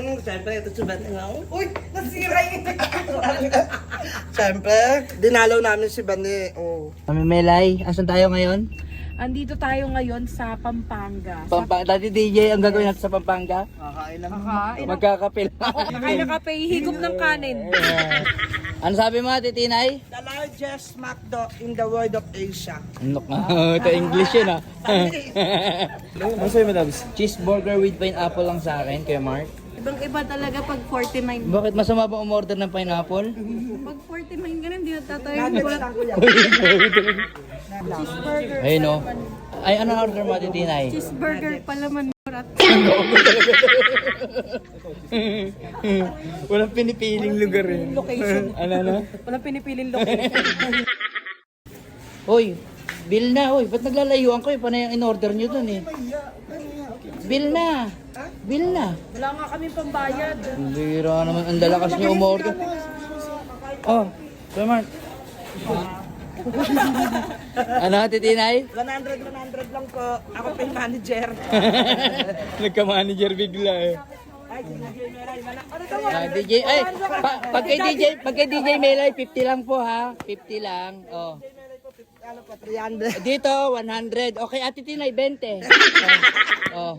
Siyempre, ito si Bane nga. Uy, nasira yung Siyempre, dinalaw namin si Bane. Oh. Kami Melay, asan tayo ngayon? Andito tayo ngayon sa Pampanga. Dati DJ, ang gagawin natin sa Pampanga? Kakain lang. Magkakapil. Kakain na kape, higop ng kanin. Ano sabi mo, Titinay? The largest McDo in the world of Asia. Ito English yun ah. Ano sa'yo, madams? Cheeseburger with pineapple lang sa akin, kay Mark. Ibang-iba talaga pag 49. Bakit masama ba umorder ng pineapple? Pag 49 ganun, di na tatayo. Nuggets lang kuya. Cheeseburger. Ayun o. Ay, ano order mo, Titinay? Cheeseburger palaman murat. Walang pinipiling lugar eh. Location. Ano? Walang pinipiling location. Hoy, bill na. Hoy, ba't naglalayuan ko eh? Panay ang in-order nyo dun eh. Bill na. Bill na. Wala nga kami pambayad. Hindi naman. Ang lalakas nyo umorder. Oh, Kuya Mark. Ano, Titinay? 100 lang po. Ako pa yung manager. Nagka-manager bigla eh. Ay, si DJ Meray. Ano to? DJ, ay, pag kay DJ Melay, 50 lang po ha. 50 lang. Oh. Ano po, 300. Dito, 100. Okay, Ate Tinay, 20. Oh.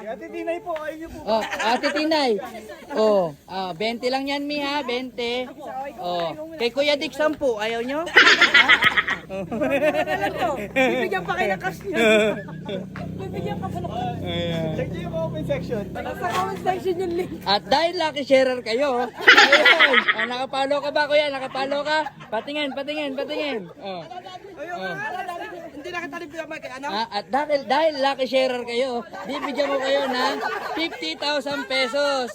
Ate Tinay po, ayun niyo po. Oh, Ate Tinay. Oh, 20 lang yan, Mi ha, 20. Oh. Kay Kuya Dick, 10. Ayaw nyo? Bibigyan pa kayo ng cash niya. Bibigyan pa ng cash. Check niyo yung comment section. Sa comment section yung link. At dahil lucky sharer kayo, ayun, nakapalo ka ba kuya? Nakapalo ka? Patingin. Oh. Hindi na kita rin pinamay kay ano? At dahil lucky sharer kayo, bibigyan ko kayo ng 50,000 pesos.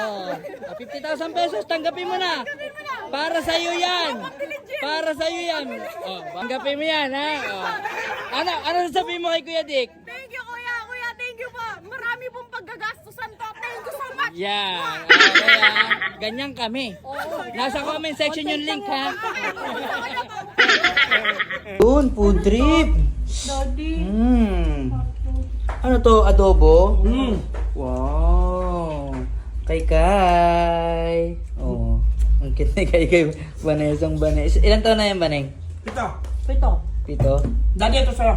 Oh, 50,000 pesos, tanggapin mo na. Para sa iyo 'yan. Para sa iyo 'yan. Oh, tanggapin mo 'yan, ha. Oh. Ano sasabihin mo kay Kuya Dick? Thank you, kuya. Kuya, thank you po. Marami pong paggagastusan to. Thank you so much. Yan. Okay, ha. Ganyan kami. Nasa comment section yung link, ha. Yun, food trip. Daddy. Ano to, adobo? Wow. Kay. Oh. Ang cute ni kay Banesang Banes. Ilan taon na yan, Baneng? Pito. 7? Daddy, ito sa'yo.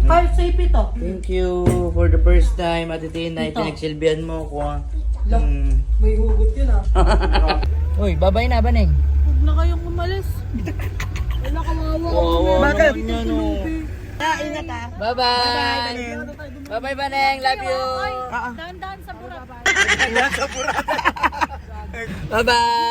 Ay, say pito. Thank you for the first time, Ate Tinay. Pinagsilbihan mo ko. May hugot yun Uy, babay na, Baneng. Huwag na kayong umalis. Wala kawawa. Bakit? Ingat ha. Bye-bye. Bye-bye, Baneng. Love you. Dahan-dahan sa burat. Bye-bye.